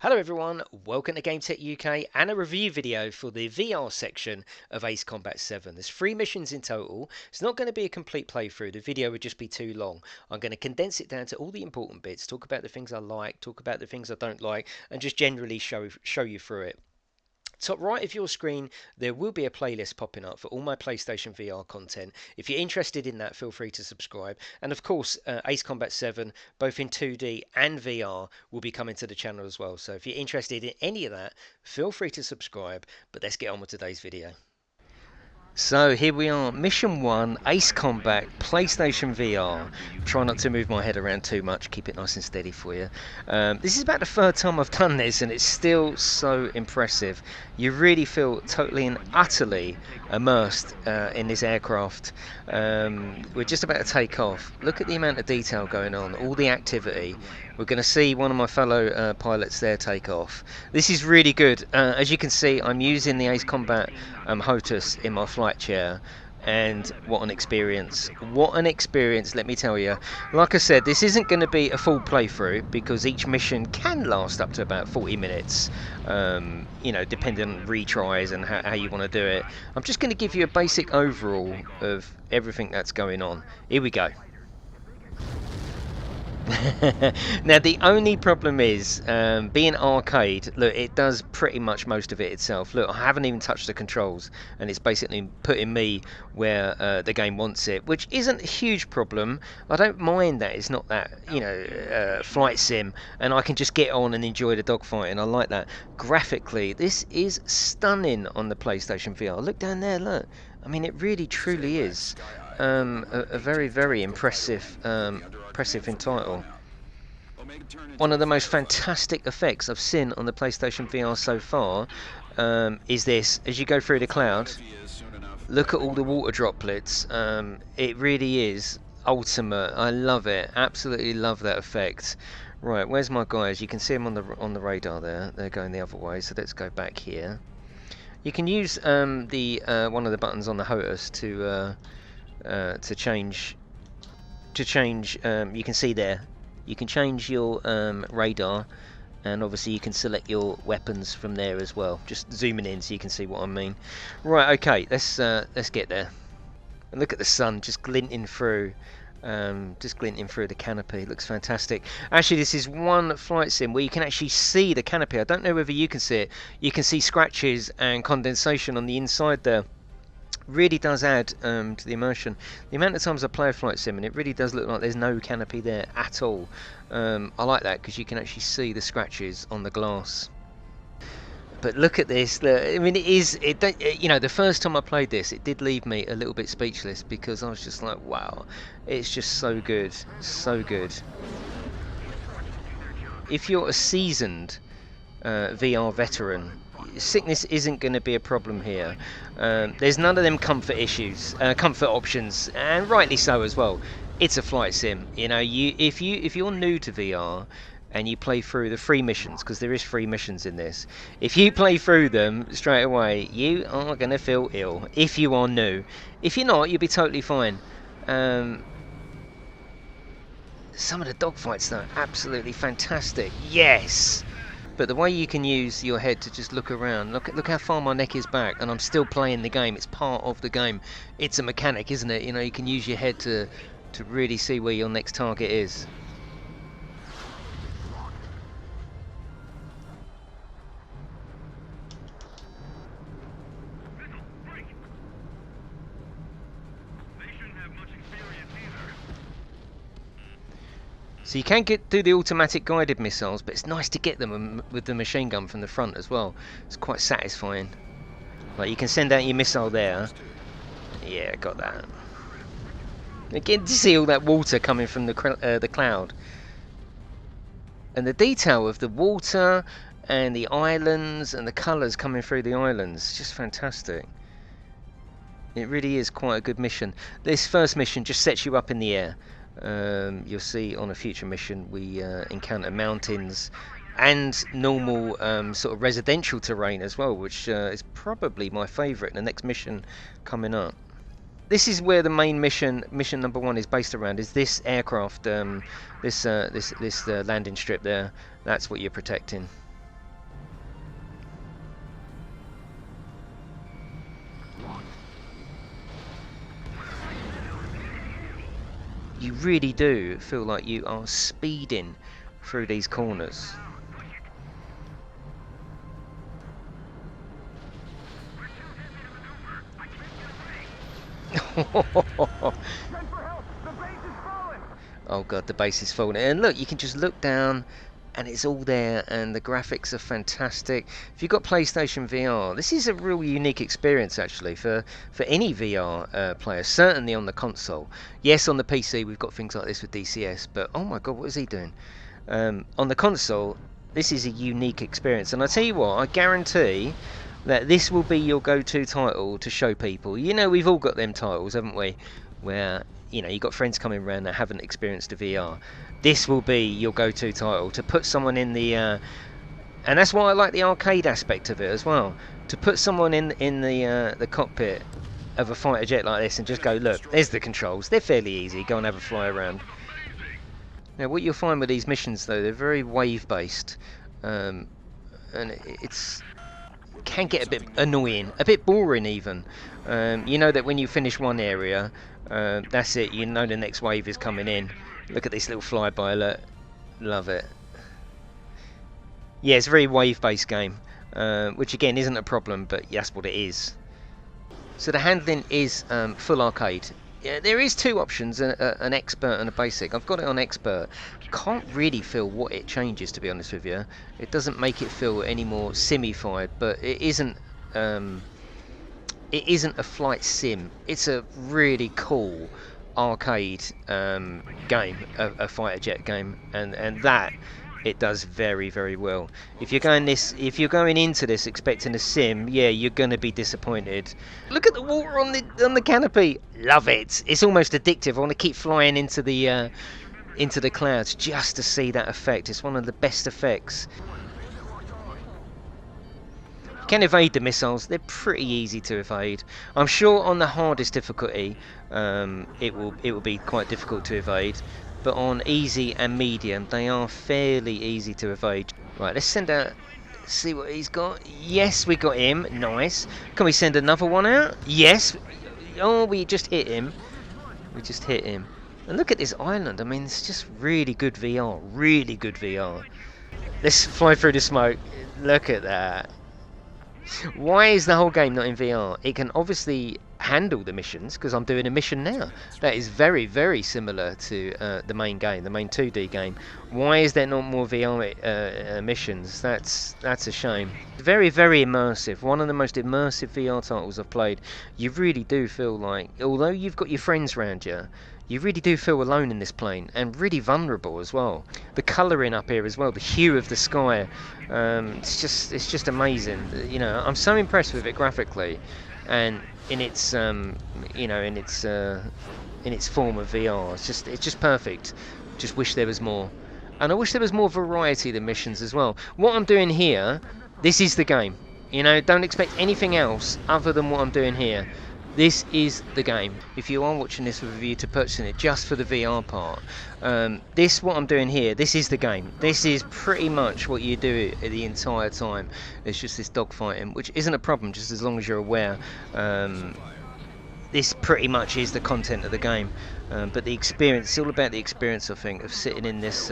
Hello everyone, welcome to GameTech UK and a review video for the VR section of Ace Combat 7. There's 3 missions in total. It's not going to be a complete playthrough, the video would just be too long. I'm going to condense it down to all the important bits, talk about the things I like, talk about the things I don't like, and just generally show you through it. Top right of your screen, there will be a playlist popping up for all my PlayStation VR content. If you're interested in that, feel free to subscribe. And of course, Ace Combat 7, both in 2D and VR, will be coming to the channel as well. So if you're interested in any of that, feel free to subscribe. But let's get on with today's video. So here we are, Mission 1, Ace Combat, PlayStation VR. Try not to move my head around too much, keep it nice and steady for you. This is about the third time I've done this and it's still so impressive. You really feel totally and utterly immersed in this aircraft. We're just about to take off. Look at the amount of detail going on, all the activity. We're going to see one of my fellow pilots there take off. This is really good. As you can see, I'm using the Ace Combat HOTAS in my flight chair, and what an experience. What an experience, let me tell you. Like I said, this isn't going to be a full playthrough because each mission can last up to about 40 minutes, you know, depending on retries and how you want to do it. I'm just going to give you a basic overall of everything that's going on. Here we go. Now the only problem is being arcade, look, it does pretty much most of it itself. Look, I haven't even touched the controls and it's basically putting me where the game wants it, which isn't a huge problem. I don't mind that it's not that, you know, flight sim, and I can just get on and enjoy the dogfight, and I like that. Graphically, this is stunning on the PlayStation VR. Look down there, look. I mean, it really truly is a very, very impressive title. One of the most fantastic effects I've seen on the PlayStation VR so far is this. As you go through the cloud, look at all the water droplets. It really is ultimate. I love it. Absolutely love that effect. Right, where's my guys? You can see them on the radar there. They're going the other way. So let's go back here. You can use the one of the buttons on the HOTAS to change. You can see there. You can change your radar, and obviously you can select your weapons from there as well. Just zooming in so you can see what I mean. Right, okay, let's get there. And look at the sun just glinting through. The canopy. It looks fantastic. Actually, this is one flight sim where you can actually see the canopy. I don't know whether you can see it. You can see scratches and condensation on the inside there. Really does add to the immersion. The amount of times I play a flight sim and it really does look like there's no canopy there at all. I like that because you can actually see the scratches on the glass. But look at this. Look, I mean, you know, the first time I played this, it did leave me a little bit speechless because I was just like, wow, it's just so good, so good. If you're a seasoned VR veteran, sickness isn't going to be a problem here. There's none of them comfort options, and rightly so as well. It's a flight sim. You know, if you're new to VR and you play through the 3 missions, because there is 3 missions in this, if you play through them straight away, you are going to feel ill if you are new. If you're not, you'll be totally fine. Some of the dogfights though, absolutely fantastic. Yes. But the way you can use your head to just look around, look how far my neck is back, and I'm still playing the game. It's part of the game. It's a mechanic, isn't it? You know, you can use your head to really see where your next target is. So you can do the automatic guided missiles, but it's nice to get them with the machine gun from the front as well. It's quite satisfying. Like, you can send out your missile there. Yeah, got that. Again, to see all that water coming from the cloud. And the detail of the water and the islands and the colours coming through the islands, just fantastic. It really is quite a good mission. This first mission just sets you up in the air. You'll see on a future mission we encounter mountains and normal sort of residential terrain as well, which is probably my favourite in the next mission coming up. This is where the main mission number 1 is based around, is this aircraft, this landing strip there. That's what you're protecting. You really do feel like you are speeding through these corners. Oh god, the base is falling. And look, you can just look down and it's all there, and the graphics are fantastic. If you've got PlayStation VR, this is a real unique experience actually for any VR player, certainly on the console. Yes, on the PC we've got things like this with DCS, but oh my god, what is he doing? On the console, this is a unique experience, and I tell you what, I guarantee that this will be your go-to title to show people. You know, we've all got them titles, haven't we, where you know you've got friends coming around that haven't experienced a VR. This will be your go-to title to put someone in the and that's why I like the arcade aspect of it as well, to put someone in the cockpit of a fighter jet like this and just go, look, there's the controls, they're fairly easy, go and have a fly around. Now what you'll find with these missions though, they're very wave based, and it's can get a bit annoying, a bit boring even. You know that when you finish one area, that's it, you know the next wave is coming in. Look at this little flyby alert, love it. Yeah, it's a very wave based game, which again isn't a problem, but that's what it is. So the handling is full arcade. Yeah, there is two options, an expert and a basic. I've got it on expert. Can't really feel what it changes, to be honest with you. It doesn't make it feel any more simified, but it isn't a flight sim. It's a really cool arcade game, a fighter jet game, and that it does very, very well. If you're going into this expecting a sim, yeah, you're going to be disappointed. Look at the water on the canopy. Love it. It's almost addictive. I want to keep flying into the clouds just to see that effect. It's one of the best effects. You can evade the missiles. They're pretty easy to evade. I'm sure on the hardest difficulty, it will be quite difficult to evade. But on easy and medium, they are fairly easy to evade. Right, let's send out, see what he's got. Yes, we got him. Nice. Can we send another one out? Yes. Oh, we just hit him. We just hit him. And look at this island. I mean, it's just really good VR. Really good VR. Let's fly through the smoke. Look at that. Why is the whole game not in VR? It can obviously handle the missions because I'm doing a mission now. That is very, very similar to the main game, the main 2D game. Why is there not more VR missions? That's a shame. Very, very immersive. One of the most immersive VR titles I've played. You really do feel like, although you've got your friends around you, you really do feel alone in this plane, and really vulnerable as well. The colouring up here as well, the hue of the sky, it's just amazing. You know, I'm so impressed with it graphically, and in its in its form of VR. It's just perfect. Just wish there was more, and I wish there was more variety of the missions as well. What I'm doing here, this is the game. You know, don't expect anything else other than what I'm doing here. This is the game. If you are watching this with a view to purchasing it just for the VR part, what I'm doing here, this is the game. This is pretty much what you do the entire time. It's just this dogfighting, which isn't a problem just as long as you're aware. This pretty much is the content of the game. But the experience, it's all about the experience, I think, of sitting in this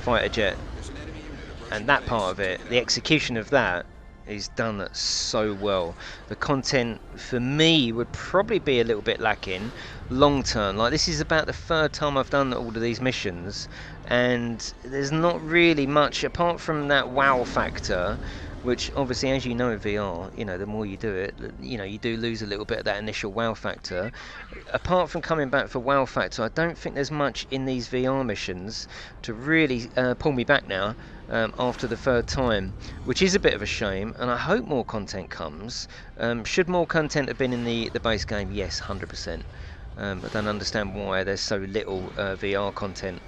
fighter jet. And that part of it, the execution of that, is done so well. The content for me would probably be a little bit lacking long term. Like, this is about the third time I've done all of these missions, and there's not really much apart from that wow factor, which obviously, as you know, VR, you know, the more you do it, you know, you do lose a little bit of that initial wow factor. Apart from coming back for wow factor, I don't think there's much in these VR missions to really pull me back now. After the third time, which is a bit of a shame, and I hope more content comes. Should more content have been in the base game? Yes, 100%. I don't understand why there's so little VR content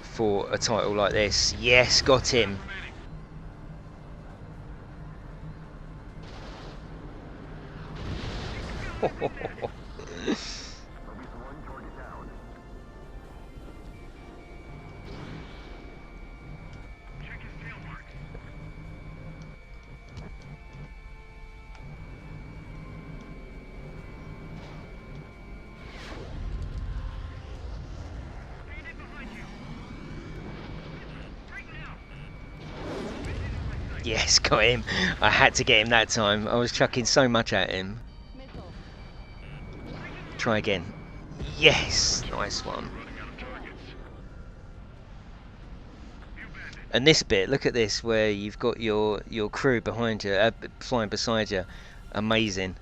for a title like this. Yes, got him. Yes, got him. I had to get him that time. I was chucking so much at him. Try again. Yes, nice one. And this bit, look at this, where you've got your crew behind you, flying beside you. Amazing.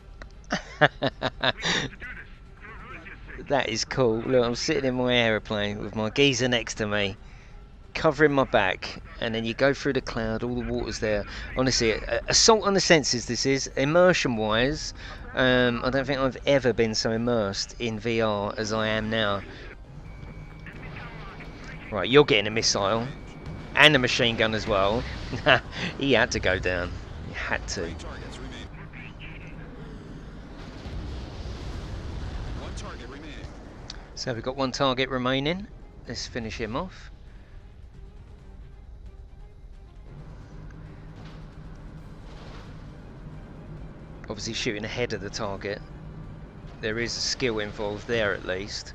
That is cool. Look, I'm sitting in my aeroplane with my geezer next to me, covering my back, and then you go through the cloud, all the water's there. Honestly, assault on the senses this is. Immersion wise, I don't think I've ever been so immersed in VR as I am now. Right, you're getting a missile and a machine gun as well. He had to go down. He had to. So we've got one target remaining. Let's finish him off. Obviously shooting ahead of the target. There is skill involved there at least.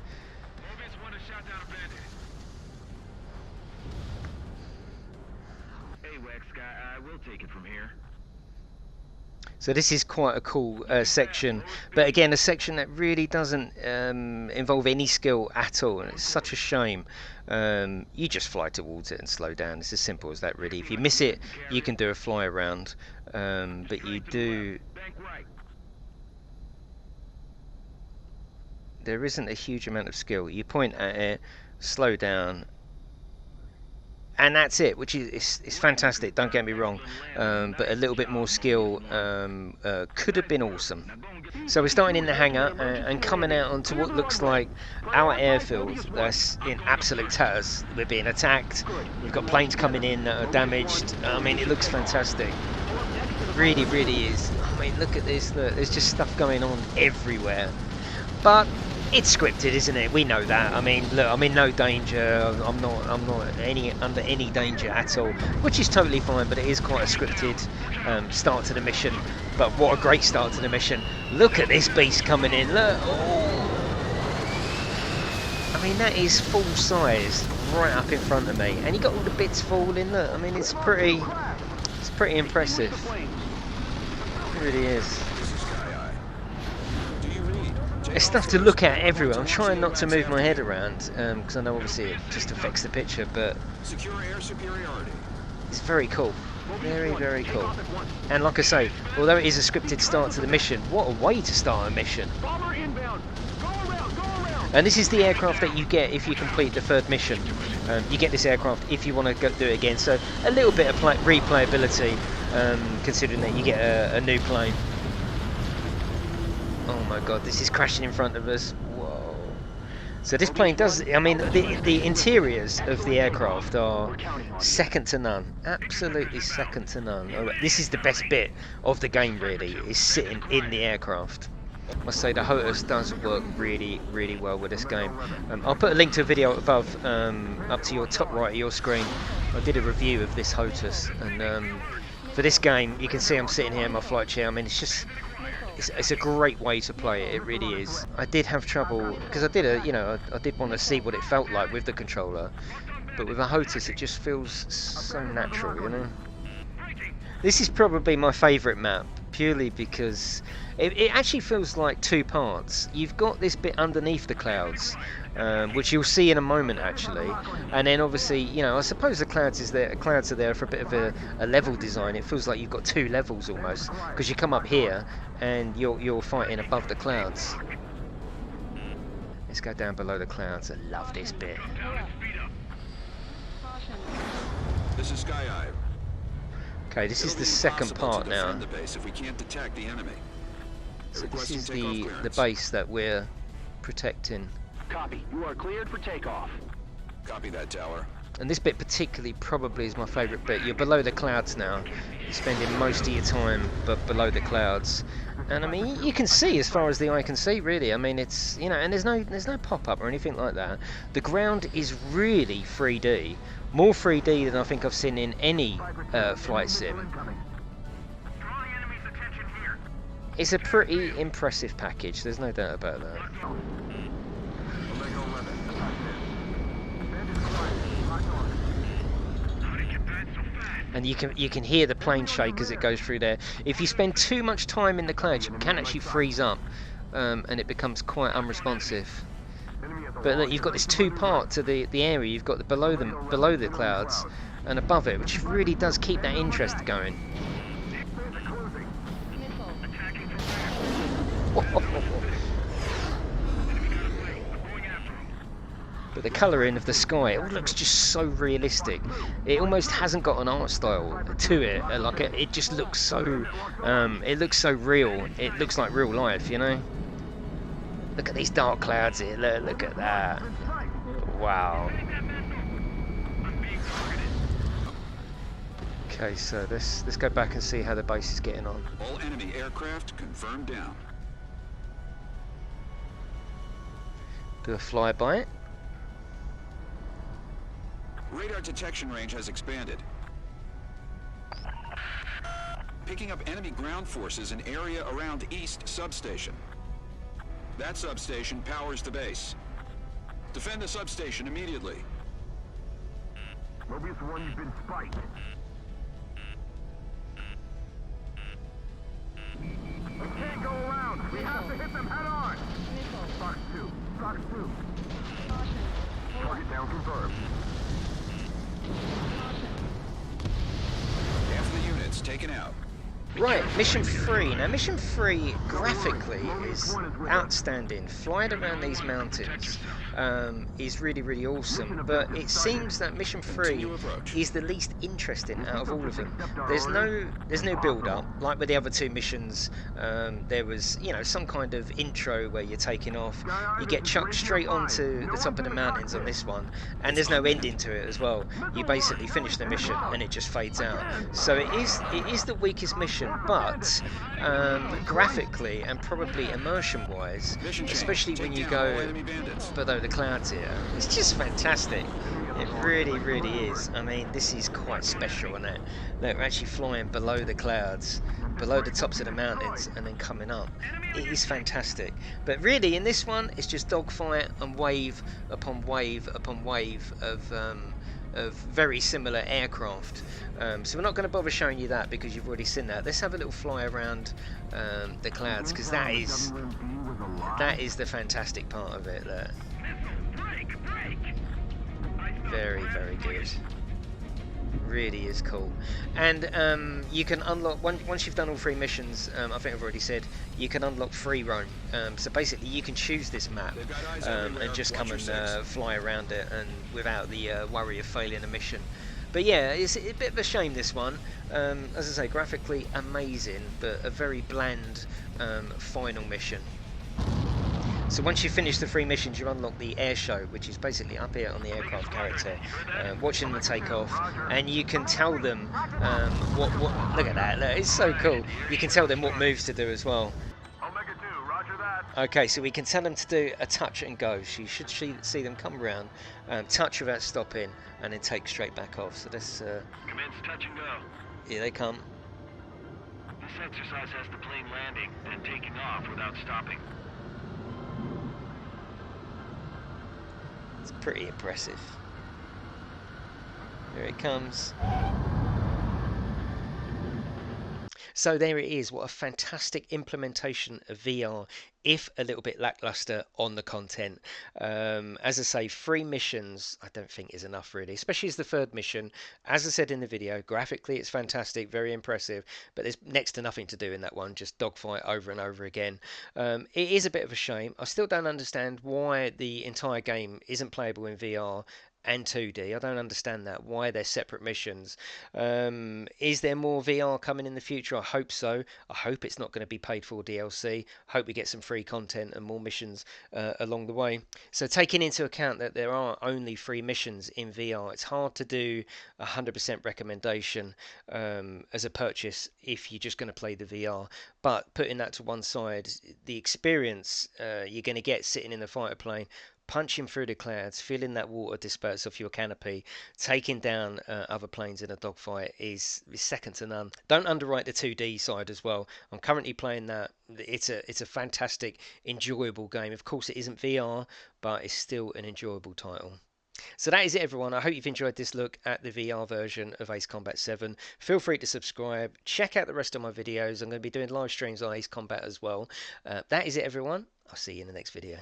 So this is quite a cool section, but again a section that really doesn't involve any skill at all, and it's such a shame. You just fly towards it and slow down. It's as simple as that really. If you miss it, you can do a fly around, but you do... There isn't a huge amount of skill. You point at it, slow down, and that's it, which is it's fantastic, don't get me wrong, but a little bit more skill could have been awesome. So we're starting in the hangar and coming out onto what looks like our airfield that's in absolute tatters. We're being attacked, we've got planes coming in that are damaged. I mean, it looks fantastic. It really, really is. I mean, look at this, look, there's just stuff going on everywhere. But it's scripted, isn't it? We know that. I mean, look, I'm in no danger. I'm not under any danger at all, which is totally fine. But it is quite a scripted start to the mission. But what a great start to the mission! Look at this beast coming in. Look, oh. I mean, that is full size, right up in front of me, and you got all the bits falling. Look, I mean, it's pretty impressive. It really is. It's stuff to look at everywhere. I'm trying not to move my head around because I know obviously it just affects the picture, but it's very cool. Very, very cool. And like I say, although it is a scripted start to the mission, what a way to start a mission. And this is the aircraft that you get if you complete the third mission. You get this aircraft if you want to go do it again. So a little bit of replayability, considering that you get a new plane. Oh my god, this is crashing in front of us. Whoa. So this plane does, I mean, the interiors of the aircraft are second to none. Absolutely second to none. This is the best bit of the game really, is sitting in the aircraft. I must say the HOTAS does work really, really well with this game. I'll put a link to a video above, up to your top right of your screen. I did a review of this HOTAS, and for this game, you can see I'm sitting here in my flight chair. I mean, it's just... It's a great way to play it. It really is. I did have trouble because I did want to see what it felt like with the controller, but with a HOTAS it just feels so natural, you know. This is probably my favourite map, purely because it actually feels like two parts. You've got this bit underneath the clouds, which you'll see in a moment actually, and then obviously, you know, I suppose the clouds are there for a bit of a level design. It feels like you've got two levels almost, because you come up here and you're fighting above the clouds. Let's go down below the clouds. I love this bit. This is Sky Eye. Okay, this is the second part now. The base if we can't detect the enemy. So this is the base that we're protecting. Copy. You are cleared for takeoff. Copy that, tower. And this bit particularly probably is my favourite bit. You're below the clouds now. You're spending most of your time below the clouds. And I mean, you can see as far as the eye can see, really. I mean, it's, you know, and there's no pop-up or anything like that. The ground is really 3D. More 3D than I think I've seen in any flight sim. It's a pretty impressive package, there's no doubt about that. and you can hear the plane shake as it goes through there. If you spend too much time in the clouds, you can actually freeze up, and it becomes quite unresponsive. But look, you've got this two-part to the area. You've got the below the clouds and above it, which really does keep that interest going. But the colouring of the sky, it all looks just so realistic. It almost hasn't got an art style to it. Like it just looks so, it looks so real. It looks like real life, you know. Look at these dark clouds here. Look at that. Wow. Okay, so let's go back and see how the base is getting on. All enemy aircraft confirmed down. Do a flyby. Radar detection range has expanded. Picking up enemy ground forces in area around East Substation. That substation powers the base. Defend the substation immediately. Mobius 1, you've been spiked. We can't go around. We have to hit them head on. Fox 2. Fox 2. Target down confirmed. Half the units taken out. Right, mission 3. Now, mission 3 graphically is outstanding. Flying around these mountains is really, really awesome. But it seems that mission 3 is the least interesting out of all of them. There's no build-up like with the other two missions. There was, you know, some kind of intro where you're taking off. You get chucked straight onto the top of the mountains on this one, and there's no ending to it as well. You basically finish the mission and it just fades out. So it is the weakest mission. But graphically and probably immersion-wise, especially when you go below the clouds here, it's just fantastic. It really, really is. I mean, this is quite special, isn't it? Look, we're actually flying below the clouds, below the tops of the mountains, and then coming up. It is fantastic. But really, in this one, it's just dogfight and wave upon wave upon wave of very similar aircraft. So we're not going to bother showing you that because you've already seen that. Let's have a little fly around the clouds, because that is the fantastic part of it there. Very, very good. Really is cool. And you can unlock, once you've done all 3 missions, I think I've already said, you can unlock free roam. So basically you can choose this map and just come and fly around it, and without the worry of failing a mission. But yeah, it's a bit of a shame, this one. As I say, graphically amazing, but a very bland final mission. So once you finish the 3 missions, you unlock the air show, which is basically up here on the aircraft character, watching them take off, and you can tell them what. Look at that! Look, it's so cool. You can tell them what moves to do as well. Omega 2, roger that. Okay, so we can tell them to do a touch and go. So you should see them come around, touch without stopping, and then take straight back off. So let's. Commence touch and go. Here they come. This exercise has the plane landing and taking off without stopping. It's pretty impressive. Here it comes. So there it is. What a fantastic implementation of VR, if a little bit lackluster on the content. As I say, 3 missions I don't think is enough, really, especially as the 3rd mission. As I said in the video, graphically it's fantastic, very impressive, but there's next to nothing to do in that one, just dogfight over and over again. It is a bit of a shame. I still don't understand why the entire game isn't playable in VR and 2D. I don't understand that, why they're separate missions. Is there more VR coming in the future? I hope so. I hope it's not going to be paid for DLC. I hope we get some free content and more missions along the way. So taking into account that there are only 3 missions in VR, it's hard to do 100% recommendation as a purchase if you're just going to play the VR. But putting that to one side, the experience you're going to get sitting in the fighter plane, punching through the clouds, feeling that water disperse off your canopy, taking down other planes in a dogfight is second to none. Don't underwrite the 2D side as well. I'm currently playing that. It's a fantastic, enjoyable game. Of course, it isn't VR, but it's still an enjoyable title. So that is it, everyone. I hope you've enjoyed this look at the VR version of Ace Combat 7. Feel free to subscribe. Check out the rest of my videos. I'm going to be doing live streams on Ace Combat as well. That is it, everyone. I'll see you in the next video.